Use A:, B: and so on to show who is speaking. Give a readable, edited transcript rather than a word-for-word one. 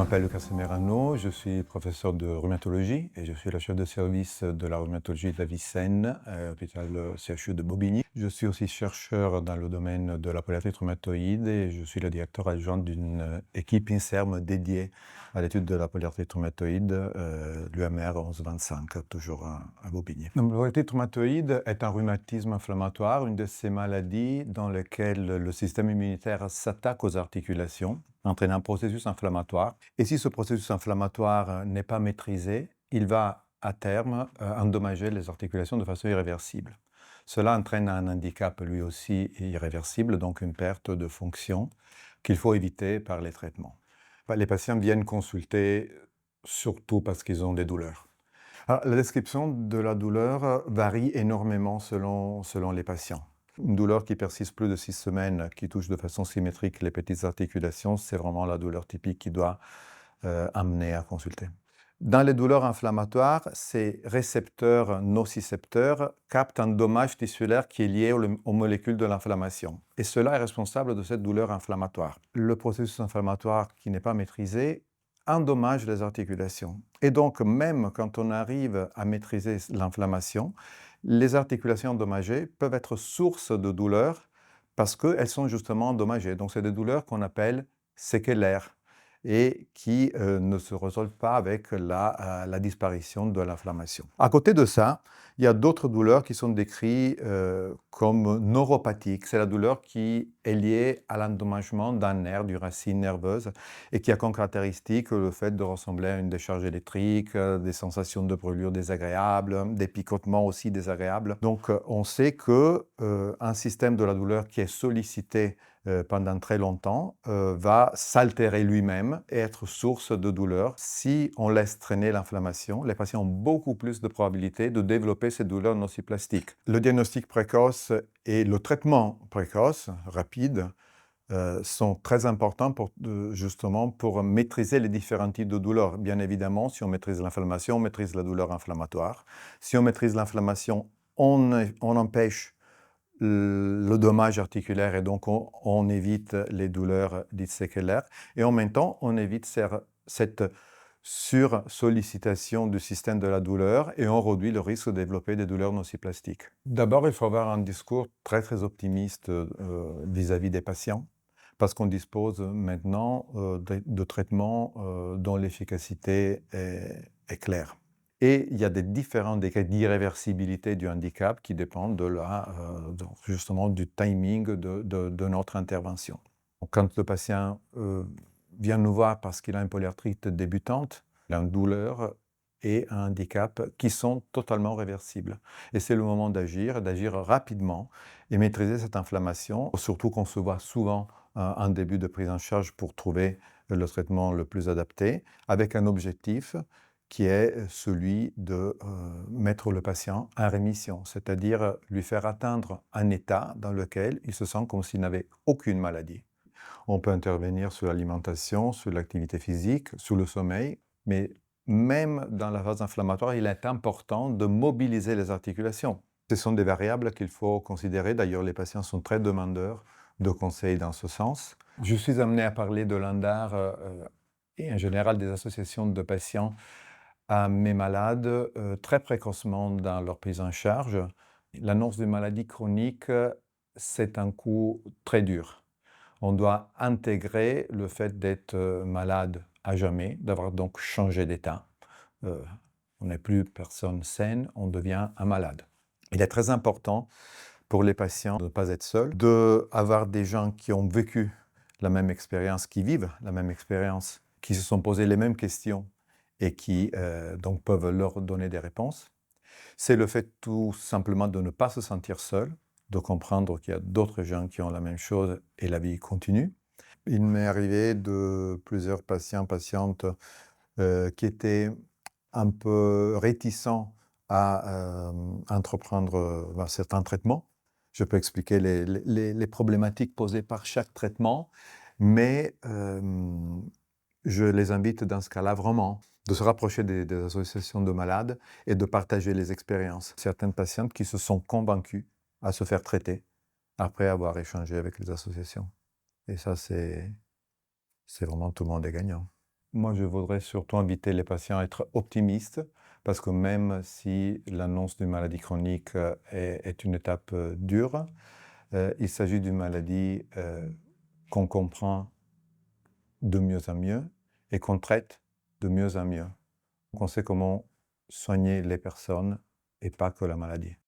A: m'appelle Lucas Semerano, je suis professeur de rhumatologie et je suis le chef de service de la rhumatologie de la Vicenne, à l'hôpital CHU de Bobigny. Je suis aussi chercheur dans le domaine de la polyarthrite rhumatoïde et je suis le directeur adjoint d'une équipe INSERM dédiée à l'étude de la polyarthrite rhumatoïde, l'UMR 1125, toujours à Bobigny. La polyarthrite rhumatoïde est un rhumatisme inflammatoire, une de ces maladies dans lesquelles le système immunitaire s'attaque aux articulations, entraînant un processus inflammatoire. Et si ce processus inflammatoire n'est pas maîtrisé, il va à terme endommager les articulations de façon irréversible. Cela entraîne un handicap lui aussi irréversible, donc une perte de fonction qu'il faut éviter par les traitements. Les patients viennent consulter surtout parce qu'ils ont des douleurs. Alors, la description de la douleur varie énormément selon les patients. Une douleur qui persiste plus de 6 semaines, qui touche de façon symétrique les petites articulations, c'est vraiment la douleur typique qui doit amener à consulter. Dans les douleurs inflammatoires, ces récepteurs nocicepteurs captent un dommage tissulaire qui est lié aux molécules de l'inflammation. Et cela est responsable de cette douleur inflammatoire. Le processus inflammatoire qui n'est pas maîtrisé endommage les articulations. Et donc, même quand on arrive à maîtriser l'inflammation, les articulations endommagées peuvent être source de douleur parce qu'elles sont justement endommagées. Donc, c'est des douleurs qu'on appelle séquelaires et qui ne se résolvent pas avec la disparition de l'inflammation. À côté de ça, il y a d'autres douleurs qui sont décrites comme neuropathiques. C'est la douleur qui est liée à l'endommagement d'un nerf, d'une racine nerveuse, et qui a comme caractéristique le fait de ressembler à une décharge électrique, des sensations de brûlure désagréables, des picotements aussi désagréables. Donc on sait qu'un système de la douleur qui est sollicité pendant très longtemps, va s'altérer lui-même et être source de douleur. Si on laisse traîner l'inflammation, les patients ont beaucoup plus de probabilité de développer ces douleurs nociplastiques. Le diagnostic précoce et le traitement précoce, rapide, sont très importants justement pour maîtriser les différents types de douleurs. Bien évidemment, si on maîtrise l'inflammation, on maîtrise la douleur inflammatoire. Si on maîtrise l'inflammation, on empêche le dommage articulaire et donc on évite les douleurs dites séquelaires et en même temps on évite cette sursollicitation du système de la douleur et on réduit le risque de développer des douleurs nociplastiques. D'abord, il faut avoir un discours très optimiste vis-à-vis des patients parce qu'on dispose maintenant de traitements dont l'efficacité est claire. Et il y a des différents degrés d'irréversibilité du handicap qui dépendent justement du timing de notre intervention. Quand le patient vient nous voir parce qu'il a une polyarthrite débutante, il a une douleur et un handicap qui sont totalement réversibles. Et c'est le moment d'agir rapidement et maîtriser cette inflammation, surtout qu'on se voit souvent en début de prise en charge pour trouver le traitement le plus adapté, avec un objectif qui est celui de mettre le patient en rémission, c'est-à-dire lui faire atteindre un état dans lequel il se sent comme s'il n'avait aucune maladie. On peut intervenir sur l'alimentation, sur l'activité physique, sur le sommeil, mais même dans la phase inflammatoire, il est important de mobiliser les articulations. Ce sont des variables qu'il faut considérer. D'ailleurs, les patients sont très demandeurs de conseils dans ce sens. Je suis amené à parler de l'ANDAR et en général des associations de patients à mes malades très précocement dans leur prise en charge. L'annonce d'une maladie chronique, c'est un coup très dur. On doit intégrer le fait d'être malade à jamais, d'avoir donc changé d'état. On n'est plus personne saine, on devient un malade. Il est très important pour les patients de ne pas être seuls, d'avoir des gens qui ont vécu la même expérience, qui vivent la même expérience, qui se sont posés les mêmes questions et qui donc peuvent leur donner des réponses. C'est le fait tout simplement de ne pas se sentir seul, de comprendre qu'il y a d'autres gens qui ont la même chose et la vie continue. Il m'est arrivé de plusieurs patients, patientes qui étaient un peu réticents à entreprendre certains traitements. Je peux expliquer les problématiques posées par chaque traitement, mais je les invite dans ce cas-là vraiment de se rapprocher des associations de malades et de partager les expériences. Certaines patientes qui se sont convaincues à se faire traiter après avoir échangé avec les associations. Et ça, c'est vraiment tout le monde est gagnant. Moi, je voudrais surtout inviter les patients à être optimistes, parce que même si l'annonce d'une maladie chronique est une étape dure, il s'agit d'une maladie qu'on comprend de mieux en mieux et qu'on traite de mieux en mieux. Donc on sait comment soigner les personnes et pas que la maladie.